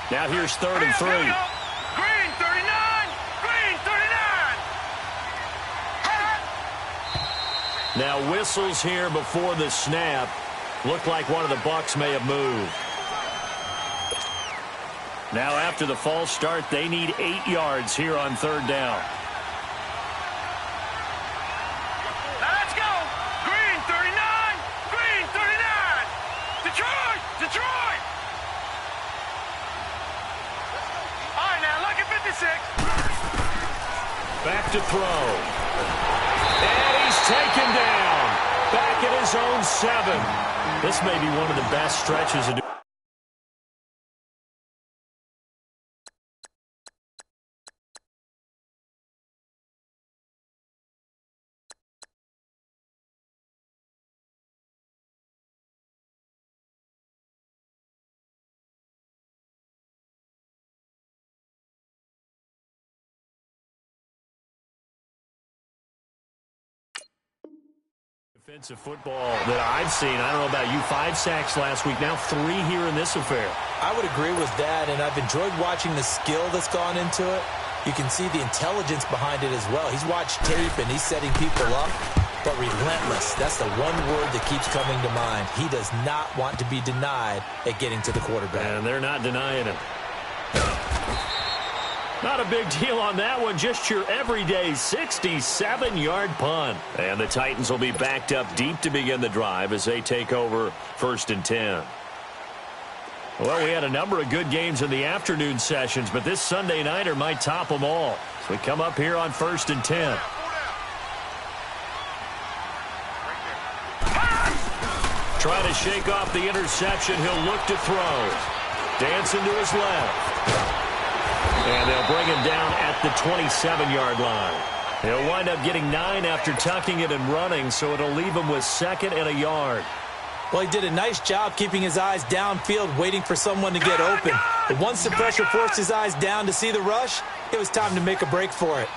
[SPEAKER 1] Now here's 3rd and 3.
[SPEAKER 3] Green 39! Green 39!
[SPEAKER 1] Now whistles here before the snap. Looked like one of the Bucs may have moved. Now after the false start, they need 8 yards here on 3rd down.
[SPEAKER 3] Now let's go! Green 39! Green 39! Detroit! Detroit! All right, now look at 56.
[SPEAKER 1] Back to throw. And he's taken down. Back at his own 7. This may be one of the best stretches of defensive football that I've seen. I don't know about you, 5 sacks last week, now 3 here in this affair.
[SPEAKER 2] I would agree with that, and I've enjoyed watching the skill that's gone into it. You can see the intelligence behind it as well. He's watched tape, and he's setting people up, but relentless. That's the one word that keeps coming to mind. He does not want to be denied at getting to the quarterback.
[SPEAKER 1] And they're not denying him. Not a big deal on that one. Just your everyday 67-yard punt. And the Titans will be backed up deep to begin the drive as they take over 1st and 10. Well, we had a number of good games in the afternoon sessions, but this Sunday nighter might top them all. So we come up here on 1st and 10. Trying to shake off the interception. He'll look to throw. Dancing to his left. And they'll bring him down at the 27-yard line. He'll wind up getting 9 after tucking it and running, so it'll leave him with 2nd and a yard.
[SPEAKER 2] Well, he did a nice job keeping his eyes downfield, waiting for someone to get open. But once the pressure forced his eyes down to see the rush, it was time to make a break for it.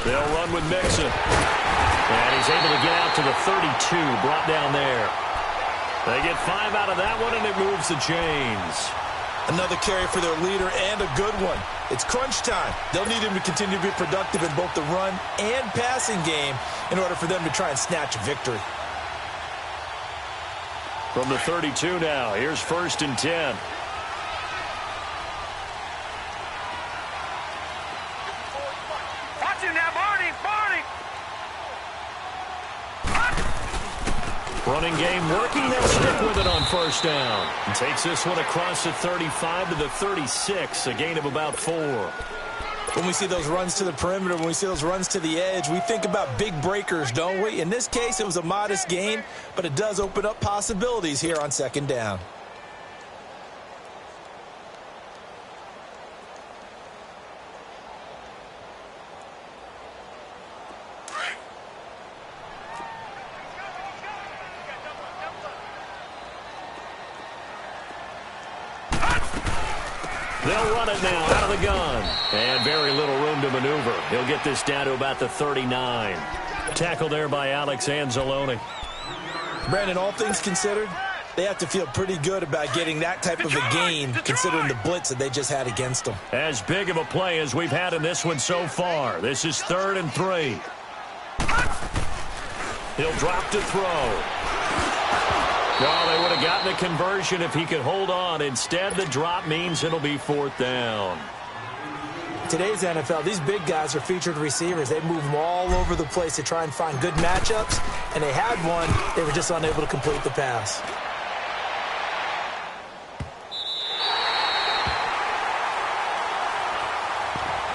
[SPEAKER 1] They'll run with Mixon. And he's able to get out to the 32, brought down there. They get 5 out of that one, and it moves the chains.
[SPEAKER 2] Another carry for their leader, and a good one. It's crunch time. They'll need him to continue to be productive in both the run and passing game in order for them to try and snatch a victory.
[SPEAKER 1] From the 32 now, here's 1st and 10.
[SPEAKER 3] Watch him now, Barney! Barney!
[SPEAKER 1] Running game working. They'll stick with it on 1st down. And takes this one across the 35 to the 36, a gain of about 4.
[SPEAKER 2] When we see those runs to the perimeter, when we see those runs to the edge, we think about big breakers, don't we? In this case, it was a modest gain, but it does open up possibilities here on 2nd down.
[SPEAKER 1] They'll run it now out of the gun. And very little room to maneuver. He'll get this down to about the 39. Tackled there by Alex Anzalone.
[SPEAKER 2] Brandon, all things considered, they have to feel pretty good about getting that type of a gain, considering the blitz that they just had against them.
[SPEAKER 1] As big of a play as we've had in this one so far. This is 3rd and 3. He'll drop to throw. Well, they would have gotten the conversion if he could hold on. Instead, the drop means it'll be 4th down.
[SPEAKER 2] Today's NFL, these big guys are featured receivers. They move them all over the place to try and find good matchups, and they had one. They were just unable to complete the pass.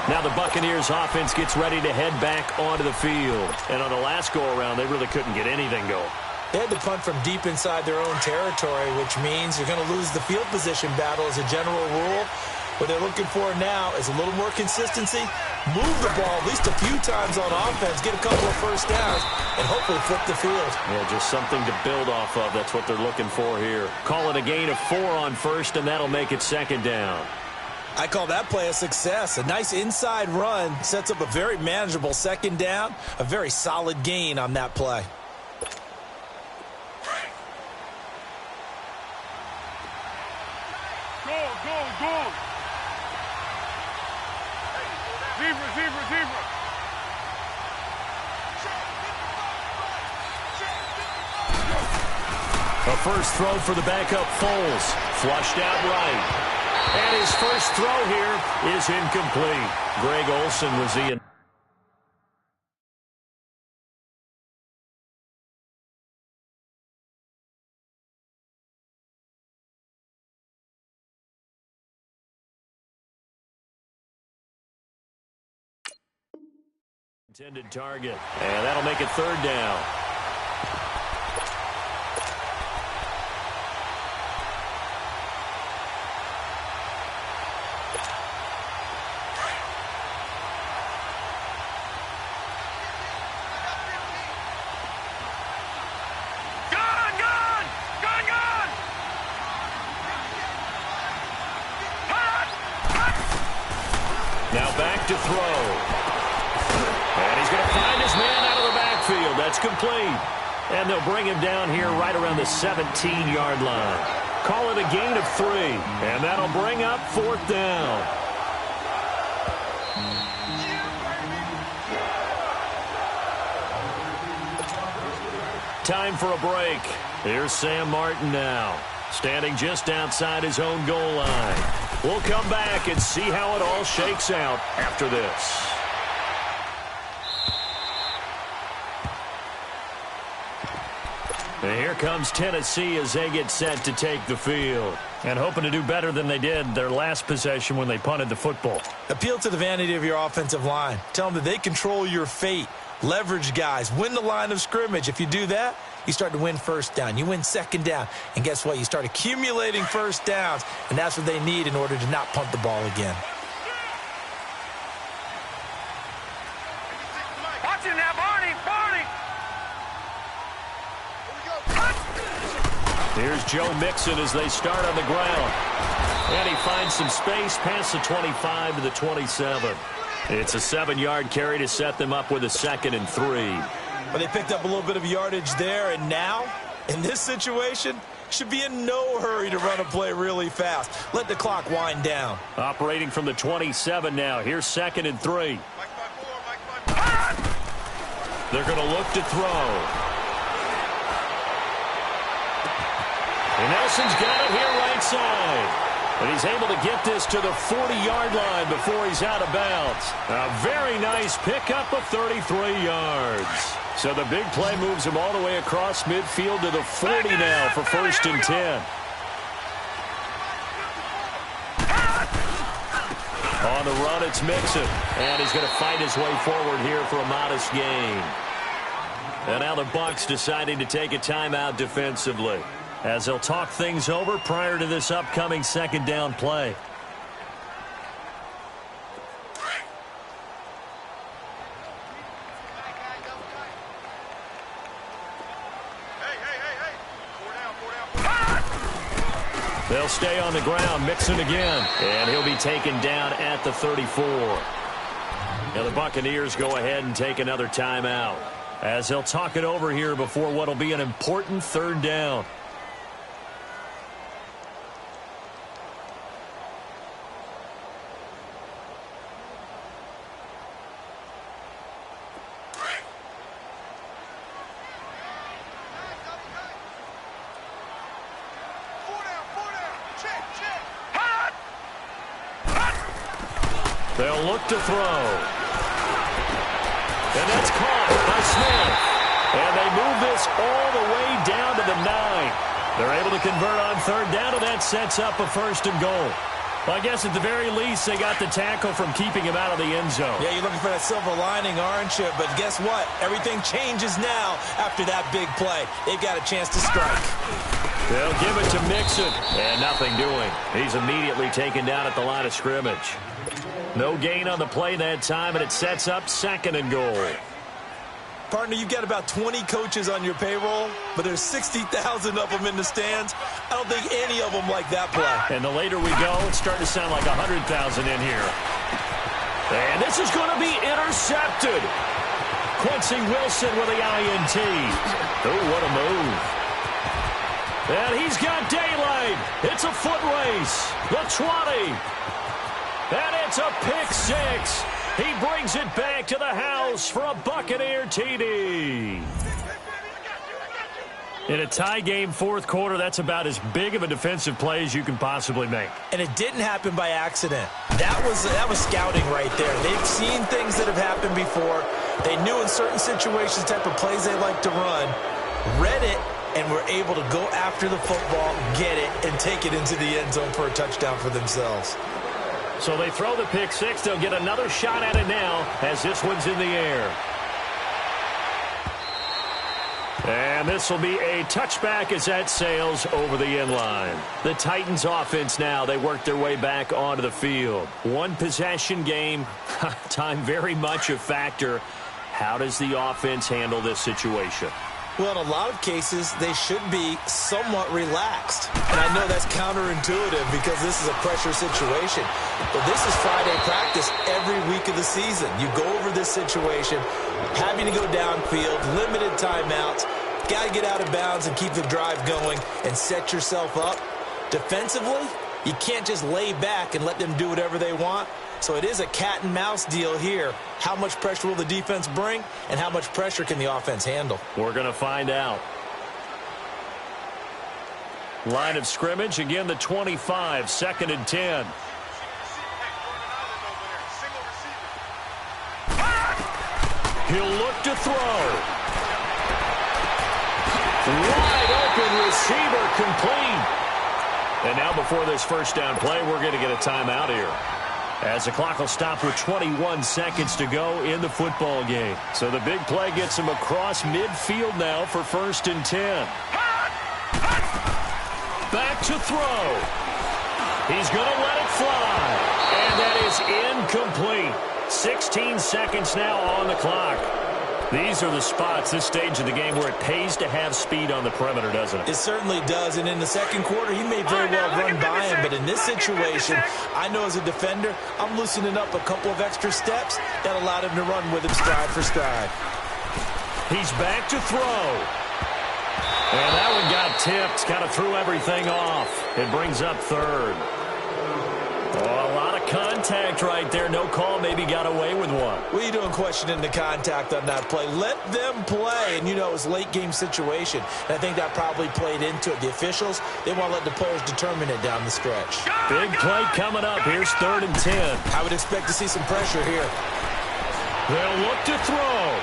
[SPEAKER 1] Now the Buccaneers offense gets ready to head back onto the field. And on the last go-around, they really couldn't get anything going.
[SPEAKER 2] They had to punt from deep inside their own territory, which means you're going to lose the field position battle as a general rule. What they're looking for now is a little more consistency, move the ball at least a few times on offense, get a couple of 1st downs, and hopefully flip the field.
[SPEAKER 1] Yeah, just something to build off of. That's what they're looking for here. Call it a gain of 4 on 1st, and that'll make it 2nd down.
[SPEAKER 2] I call that play a success. A nice inside run sets up a very manageable second down, a very solid gain on that play.
[SPEAKER 3] Go. Zebra.
[SPEAKER 1] A first throw for the backup Foles. Flushed out right. And his first throw here is incomplete. Greg Olsen was the intended target. And that'll make it third down. Now back to throw. And he's going to find his man out of the backfield. That's complete. And they'll bring him down here right around the 17-yard line. Call it a gain of 3. And that'll bring up fourth down. Time for a break. Here's Sam Martin now, standing just outside his own goal line. We'll come back and see how it all shakes out after this. And here comes Tennessee as they get set to take the field. And hoping to do better than they did their last possession when they punted the football.
[SPEAKER 2] Appeal to the vanity of your offensive line. Tell them that they control your fate. Leverage guys. Win the line of scrimmage. If you do that, you start to win first down. You win second down. And guess what? You start accumulating first downs. And that's what they need in order to not punt the ball again.
[SPEAKER 3] Watch it now, Barney.
[SPEAKER 1] Here's Joe Mixon as they start on the ground. And he finds some space past the 25 to the 27. It's a 7-yard carry to set them up with a 2nd and 3.
[SPEAKER 2] But they picked up a little bit of yardage there, and now, in this situation, should be in no hurry to run a play really fast. Let the clock wind down.
[SPEAKER 1] Operating from the 27 now. Here's 2nd and 3. They're going to look to throw. And Nelson's got it here right side. And he's able to get this to the 40-yard line before he's out of bounds. A very nice pickup of 33 yards. So the big play moves him all the way across midfield to the 40 now for 1st and 10. On the run, it's Mixon. And he's going to fight his way forward here for a modest gain. And now the Bucs deciding to take a timeout defensively, as they'll talk things over prior to this upcoming 2nd down play. They'll stay on the ground. Mixon again. And he'll be taken down at the 34. Now the Buccaneers go ahead and take another timeout, as they'll talk it over here before what will be an important 3rd down. They'll look to throw. And that's caught by Smith. And they move this all the way down to the 9. They're able to convert on 3rd down, and that sets up a 1st and goal. Well, I guess at the very least, they got the tackle from keeping him out of the end zone.
[SPEAKER 2] Yeah, you're looking for that silver lining, aren't you? But guess what? Everything changes now after that big play. They've got a chance to strike.
[SPEAKER 1] They'll give it to Mixon, and nothing doing. He's immediately taken down at the line of scrimmage. No gain on the play that time, and it sets up 2nd and goal.
[SPEAKER 2] Partner, you've got about 20 coaches on your payroll, but there's 60,000 of them in the stands. I don't think any of them like that play.
[SPEAKER 1] And the later we go, it's starting to sound like 100,000 in here. And this is going to be intercepted. Quincy Wilson with the INT. Oh, what a move. And he's got daylight. It's a foot race. The 20. And it's a pick six. He brings it back to the house for a Buccaneer TD. In a tie game fourth quarter, that's about as big of a defensive play as you can possibly make.
[SPEAKER 2] And it didn't happen by accident. That was scouting right there. They've seen things that have happened before. They knew in certain situations the type of plays they like to run, read it, and were able to go after the football, get it, and take it into the end zone for a touchdown for themselves.
[SPEAKER 1] So they throw the pick six. They'll get another shot at it now as this one's in the air. And this will be a touchback as that sails over the end line. The Titans offense now, they work their way back onto the field. One possession game, time very much a factor. How does the offense handle this situation?
[SPEAKER 2] Well, in a lot of cases, they should be somewhat relaxed. And I know that's counterintuitive because this is a pressure situation. But this is Friday practice every week of the season. You go over this situation, having to go downfield, limited timeouts, got to get out of bounds and keep the drive going and set yourself up. Defensively, you can't just lay back and let them do whatever they want. So it is a cat and mouse deal here. How much pressure will the defense bring, and how much pressure can the offense handle?
[SPEAKER 1] We're going to find out. Line of scrimmage, again the 25, 2nd and 10. He'll look to throw. Wide open receiver complete. And now before this first down play, we're going to get a timeout here, as the clock will stop with 21 seconds to go in the football game. So the big play gets him across midfield now for 1st and 10. Back to throw. He's going to let it fly. And that is incomplete. 16 seconds now on the clock. These are the spots, this stage of the game, where it pays to have speed on the perimeter, doesn't it?
[SPEAKER 2] It certainly does. And in the second quarter, he may very well run by him. But in this situation, I know as a defender, I'm loosening up a couple of extra steps that allowed him to run with him stride for stride.
[SPEAKER 1] He's back to throw. And that one got tipped. Kind of threw everything off. It brings up 3rd. Oh, a lot of contact right there. No call. Maybe got away with one.
[SPEAKER 2] What are you doing questioning the contact on that play? Let them play. And, you know, it was a late-game situation. And I think that probably played into it. The officials, they want to let the players determine it down the stretch.
[SPEAKER 1] Big play coming up. Here's 3rd and 10.
[SPEAKER 2] I would expect to see some pressure here.
[SPEAKER 1] They'll look to throw.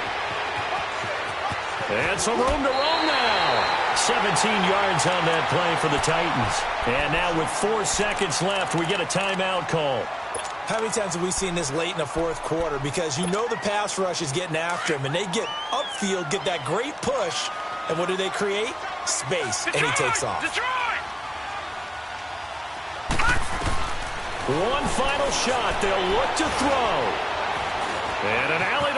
[SPEAKER 1] And some room to roam now. 17 yards on that play for the Titans. And now with 4 seconds left, we get a timeout call.
[SPEAKER 2] How many times have we seen this late in the fourth quarter? Because you know the pass rush is getting after him, and they get upfield, get that great push, and what do they create? Space, and he takes off.
[SPEAKER 1] One final shot. They'll look to throw. And an alley